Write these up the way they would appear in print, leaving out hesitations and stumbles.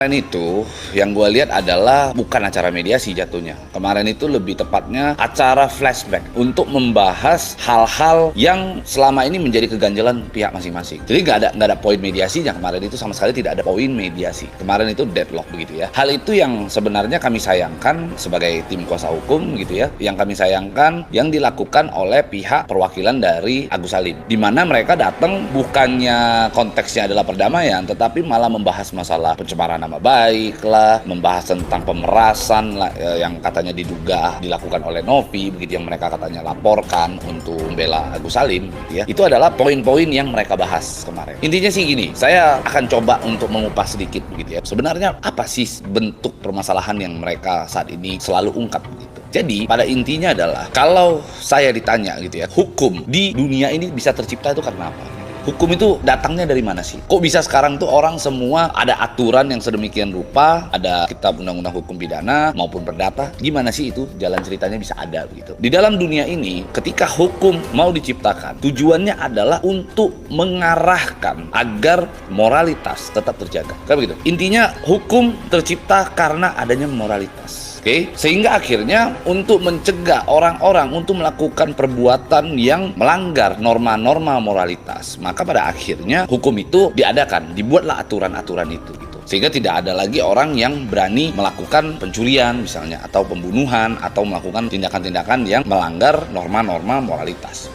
Kemarin itu yang gue lihat adalah bukan acara mediasi jatuhnya. Kemarin itu lebih tepatnya acara flashback untuk membahas hal-hal yang selama ini menjadi keganjalan pihak masing-masing. Jadi nggak ada poin mediasinya kemarin itu, sama sekali tidak ada poin mediasi. Kemarin itu deadlock begitu ya. Hal itu yang sebenarnya kami sayangkan sebagai tim kuasa hukum gitu ya. Yang kami sayangkan yang dilakukan oleh pihak perwakilan dari Agus Salim, di mana mereka datang bukannya konteksnya adalah perdamaian, tetapi malah membahas masalah pencemaran nama baik lah, membahas tentang pemerasan yang katanya diduga dilakukan oleh Novi begitu, yang mereka katanya laporkan untuk membela Agus Salim gitu ya. Itu adalah poin-poin yang mereka bahas kemarin. Intinya sih gini, saya akan coba untuk mengupas sedikit begitu ya. Sebenarnya apa sih bentuk permasalahan yang mereka saat ini selalu ungkap gitu. Jadi pada intinya adalah kalau saya ditanya gitu ya, hukum di dunia ini bisa tercipta itu karena apa? Hukum itu datangnya dari mana sih? Kok bisa sekarang tuh orang semua ada aturan yang sedemikian rupa, ada kitab undang-undang hukum pidana maupun perdata. Gimana sih itu jalan ceritanya bisa ada begitu? Di dalam dunia ini, ketika hukum mau diciptakan, tujuannya adalah untuk mengarahkan agar moralitas tetap terjaga. Kayak begitu. Intinya hukum tercipta karena adanya moralitas. Oke, sehingga akhirnya untuk mencegah orang-orang untuk melakukan perbuatan yang melanggar norma-norma moralitas, maka pada akhirnya hukum itu diadakan, dibuatlah aturan-aturan itu gitu. Sehingga tidak ada lagi orang yang berani melakukan pencurian misalnya, atau pembunuhan, atau melakukan tindakan-tindakan yang melanggar norma-norma moralitas.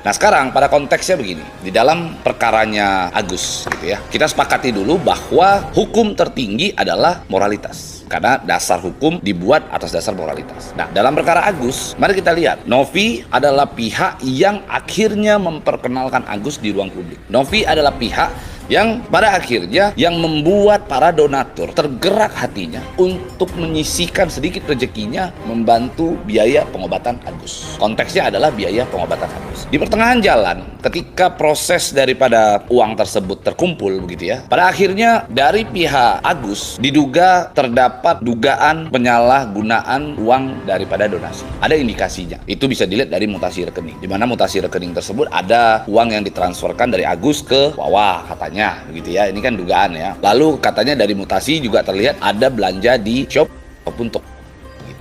Nah sekarang pada konteksnya begini, di dalam perkaranya Agus gitu ya, kita sepakati dulu bahwa hukum tertinggi adalah moralitas. Karena dasar hukum dibuat atas dasar moralitas. Nah, dalam perkara Agus, mari kita lihat. Novi adalah pihak yang akhirnya memperkenalkan Agus di ruang publik. Novi adalah pihak yang pada akhirnya yang membuat para donatur tergerak hatinya untuk menyisihkan sedikit rezekinya membantu biaya pengobatan Agus. Konteksnya adalah biaya pengobatan Agus. Di pertengahan jalan, ketika proses daripada uang tersebut terkumpul begitu ya, pada akhirnya dari pihak Agus diduga terdapat dugaan penyalahgunaan uang daripada donasi. Ada indikasinya. Itu bisa dilihat dari mutasi rekening. Di mana mutasi rekening tersebut ada uang yang ditransferkan dari Agus ke Wawa katanya. Begitu ya, ini kan dugaan ya. Lalu katanya dari mutasi juga terlihat ada belanja di shop maupun toko.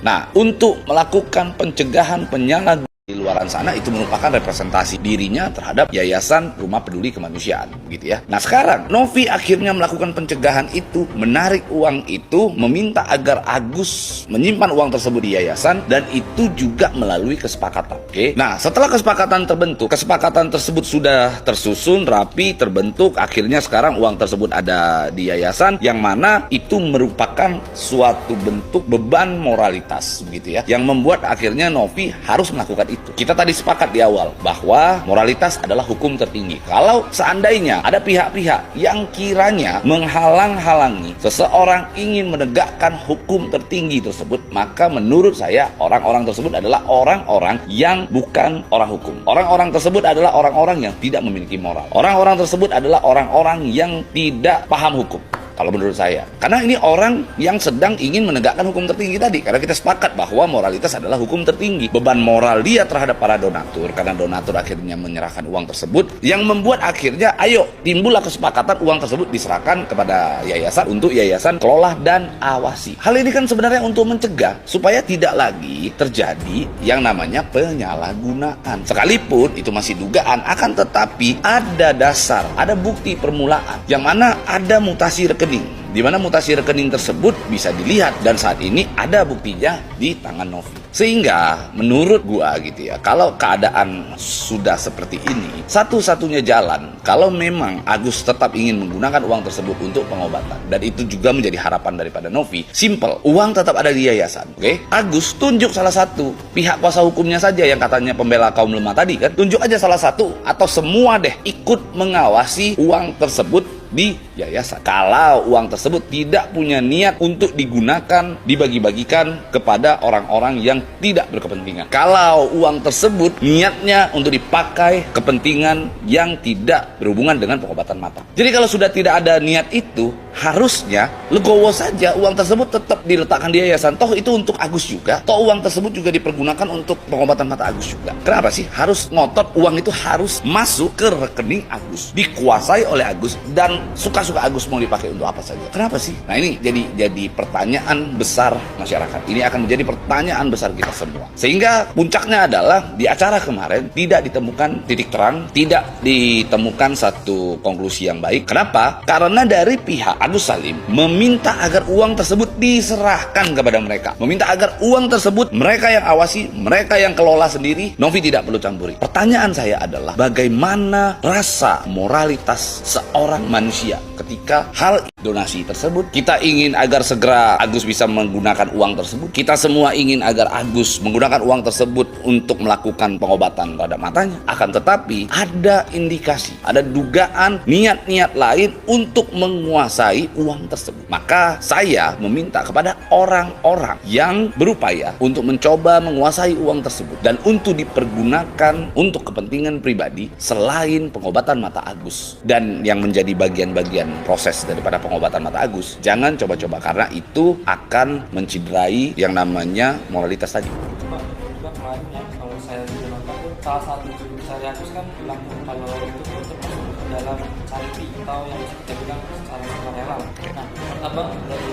Nah, untuk melakukan pencegahan penyalahgunaan di luaran sana, itu merupakan representasi dirinya terhadap Yayasan Rumah Peduli Kemanusiaan gitu ya. Nah sekarang Novi akhirnya melakukan pencegahan itu, menarik uang itu, meminta agar Agus menyimpan uang tersebut di yayasan, dan itu juga melalui kesepakatan. Oke. Nah setelah kesepakatan terbentuk, kesepakatan tersebut sudah tersusun rapi, terbentuk, akhirnya sekarang uang tersebut ada di yayasan, yang mana itu merupakan suatu bentuk beban moralitas begitu ya, yang membuat akhirnya Novi harus melakukan itu. Kita tadi sepakat di awal bahwa moralitas adalah hukum tertinggi. Kalau seandainya ada pihak-pihak yang kiranya menghalang-halangi seseorang ingin menegakkan hukum tertinggi tersebut, maka menurut saya orang-orang tersebut adalah orang-orang yang bukan orang hukum. Orang-orang tersebut adalah orang-orang yang tidak memiliki moral. Orang-orang tersebut adalah orang-orang yang tidak paham hukum. Kalau menurut saya, karena ini orang yang sedang ingin menegakkan hukum tertinggi tadi, karena kita sepakat bahwa moralitas adalah hukum tertinggi. Beban moral dia terhadap para donatur, karena donatur akhirnya menyerahkan uang tersebut, yang membuat akhirnya ayo timbullah kesepakatan uang tersebut diserahkan kepada yayasan untuk yayasan kelola dan awasi. Hal ini kan sebenarnya untuk mencegah supaya tidak lagi terjadi yang namanya penyalahgunaan. Sekalipun itu masih dugaan, akan tetapi ada dasar, ada bukti permulaan, yang mana ada mutasi rekening, di mana mutasi rekening tersebut bisa dilihat, dan saat ini ada buktinya di tangan Novi. Sehingga menurut gua gitu ya, kalau keadaan sudah seperti ini, satu-satunya jalan kalau memang Agus tetap ingin menggunakan uang tersebut untuk pengobatan, dan itu juga menjadi harapan daripada Novi, simple, uang tetap ada di yayasan. Oke? Agus tunjuk salah satu pihak kuasa hukumnya saja yang katanya pembela kaum lemah tadi kan, tunjuk aja salah satu atau semua deh ikut mengawasi uang tersebut di yayasan. Kalau uang tersebut tidak punya niat untuk digunakan, dibagi-bagikan kepada orang-orang yang tidak berkepentingan. Kalau uang tersebut niatnya untuk dipakai kepentingan yang tidak berhubungan dengan pengobatan mata. Jadi kalau sudah tidak ada niat itu, harusnya legowo saja, uang tersebut tetap diletakkan di yayasan. Toh itu untuk Agus juga, toh uang tersebut juga dipergunakan untuk pengobatan mata Agus juga. Kenapa sih harus ngotot uang itu harus masuk ke rekening Agus, dikuasai oleh Agus, dan suka-suka Agus mau dipakai untuk apa saja? Kenapa sih? Nah, ini jadi pertanyaan besar masyarakat. Ini akan menjadi pertanyaan besar kita semua. Sehingga puncaknya adalah di acara kemarin tidak ditemukan titik terang, tidak ditemukan satu konklusi yang baik. Kenapa? Karena dari pihak Agus Salim meminta agar uang tersebut diserahkan kepada mereka, meminta agar uang tersebut mereka yang awasi, mereka yang kelola sendiri, Novi tidak perlu campuri. Pertanyaan saya adalah bagaimana rasa moralitas seorang manusia ketika hal donasi tersebut, kita ingin agar segera Agus bisa menggunakan uang tersebut, kita semua ingin agar Agus menggunakan uang tersebut untuk melakukan pengobatan terhadap matanya. Akan tetapi ada indikasi, ada dugaan niat-niat lain untuk menguasai uang tersebut. Maka saya meminta kepada orang-orang yang berupaya untuk mencoba menguasai uang tersebut dan untuk dipergunakan untuk kepentingan pribadi selain pengobatan mata Agus dan yang menjadi bagian-bagian proses daripada pengobatan mata Agus, jangan coba-coba karena itu akan menciderai yang namanya moralitas tadi. Juga kemarin ya, kalau saya nonton tuh salah satu juru bicara Agus kan bilang kalau itu untuk masuk ke dalam charity atau yang bisa kita bilang secara sukarela. Nah, menurut Abang dari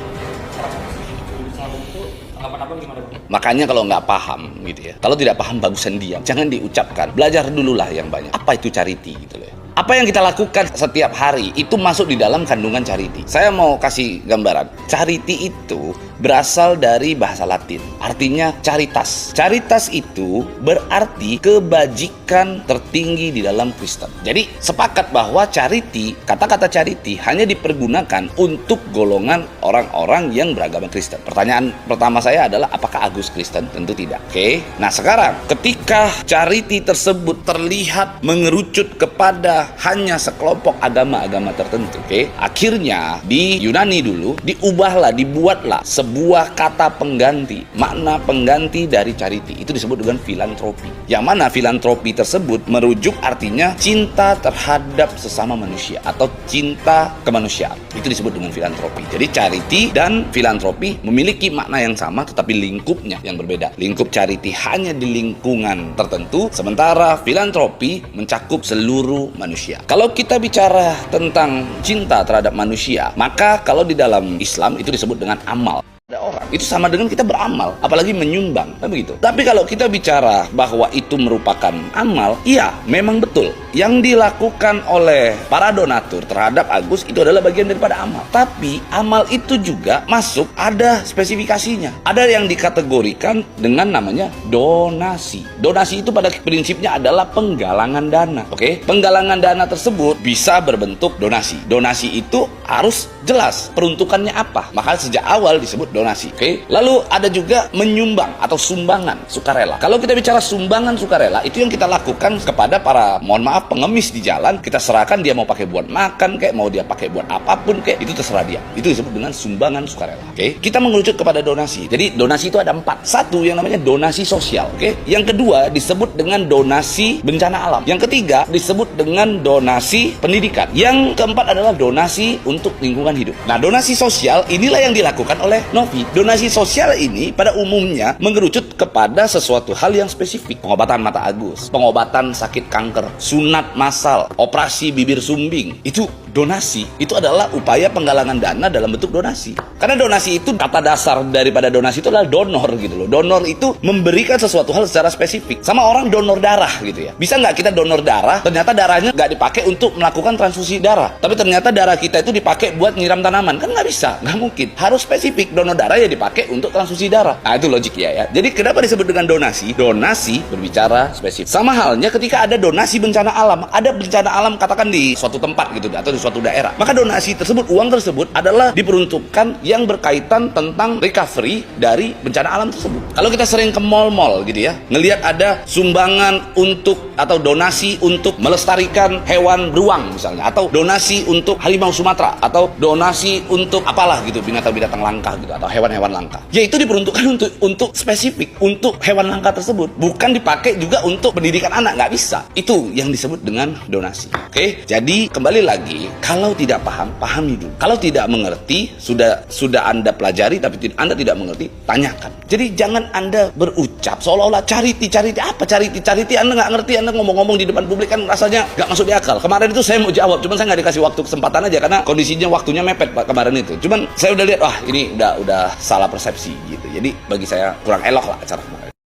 salah satu juru bicara itu tanggapan Abang gimana, Bang? Makanya kalau nggak paham gitu ya, kalau tidak paham bagusan diam, jangan diucapkan, belajar dululah yang banyak. Apa itu charity gitu loh ya. Apa yang kita lakukan setiap hari itu masuk di dalam kandungan charity. Saya mau kasih gambaran. Charity itu berasal dari bahasa Latin, artinya caritas. Caritas itu berarti kebajikan tertinggi di dalam Kristen. Jadi sepakat bahwa charity, kata-kata charity hanya dipergunakan untuk golongan orang-orang yang beragama Kristen. Pertanyaan pertama saya adalah apakah Agus Kristen? Tentu tidak. Oke. Nah, sekarang ketika charity tersebut terlihat mengerucut kepada hanya sekelompok agama-agama tertentu, oke? Akhirnya di Yunani dulu dibuatlah sebuah kata pengganti, makna pengganti dari charity. Itu disebut dengan filantropi. Yang mana filantropi tersebut merujuk artinya cinta terhadap sesama manusia atau cinta kemanusiaan. Itu disebut dengan filantropi. Jadi charity dan filantropi memiliki makna yang sama tetapi lingkupnya yang berbeda. Lingkup charity hanya di lingkungan tertentu, sementara filantropi mencakup seluruh manusia. Kalau kita bicara tentang cinta terhadap manusia, maka kalau di dalam Islam itu disebut dengan amal. Ada orang itu sama dengan kita beramal, apalagi menyumbang, kan begitu. Tapi kalau kita bicara bahwa itu merupakan amal, iya, memang betul. Yang dilakukan oleh para donatur terhadap Agus itu adalah bagian daripada amal. Tapi amal itu juga masuk ada spesifikasinya. Ada yang dikategorikan dengan namanya donasi. Donasi itu pada prinsipnya adalah penggalangan dana. Oke, penggalangan dana tersebut bisa berbentuk donasi. Donasi itu harus jelas peruntukannya apa. Maka sejak awal disebut donasi. Oke. Lalu ada juga menyumbang atau sumbangan sukarela. Kalau kita bicara sumbangan sukarela, itu yang kita lakukan kepada para, mohon maaf, pengemis di jalan. Kita serahkan, dia mau pakai buat makan kayak, mau dia pakai buat apapun kayak, itu terserah dia. Itu disebut dengan sumbangan sukarela. Oke. Kita mengerucut kepada donasi. Jadi donasi itu ada 4. Satu yang namanya donasi sosial. Oke. Yang kedua disebut dengan donasi bencana alam. Yang ketiga disebut dengan donasi pendidikan. Yang keempat adalah donasi untuk lingkungan hidup. Nah, donasi sosial inilah yang dilakukan oleh Novi. Donasi sosial ini pada umumnya mengerucut kepada sesuatu hal yang spesifik. Pengobatan mata Agus, pengobatan sakit kanker, sunat massal, operasi bibir sumbing. Itu donasi. Itu adalah upaya penggalangan dana dalam bentuk donasi. Karena donasi itu, kata dasar daripada donasi itu adalah donor gitu loh. Donor itu memberikan sesuatu hal secara spesifik. Sama orang donor darah gitu ya. Bisa nggak kita donor darah, ternyata darahnya nggak dipakai untuk melakukan transfusi darah, tapi ternyata darah kita itu dipakai buat nyiram tanaman? Kan nggak bisa, nggak mungkin. Harus spesifik. Donor darah ya dipakai untuk transfusi darah. Nah, itu logik ya. Jadi kenapa disebut dengan donasi? Donasi berbicara spesifik. Sama halnya ketika ada donasi bencana alam. Ada bencana alam katakan di suatu tempat gitu atau di suatu daerah. Maka donasi tersebut, uang tersebut adalah diperuntukkan yang berkaitan tentang recovery dari bencana alam tersebut. Kalau kita sering ke mall-mall gitu ya, ngelihat ada sumbangan untuk atau donasi untuk melestarikan hewan beruang misalnya, atau donasi untuk harimau Sumatera, atau donasi untuk apalah gitu, binatang-binatang langka gitu, atau hewan-hewan langka. Ya itu diperuntukkan untuk spesifik untuk hewan langka tersebut, bukan dipakai juga untuk pendidikan anak, nggak bisa. Itu yang disebut dengan donasi. Oke, jadi kembali lagi Kalau tidak paham, pahami dulu. Kalau tidak mengerti, sudah Anda pelajari tapi Anda tidak mengerti, tanyakan. Jadi jangan Anda berucap seolah-olah charity apa charity Anda nggak ngerti, Anda ngomong-ngomong di depan publik kan rasanya nggak masuk di akal. Kemarin itu saya mau jawab, cuman saya nggak dikasih waktu kesempatan aja karena kondisinya waktunya mepet Pak kemarin itu. Cuman saya udah lihat, wah ini udah salah persepsi gitu. Jadi bagi saya kurang elok lah acara kemarin.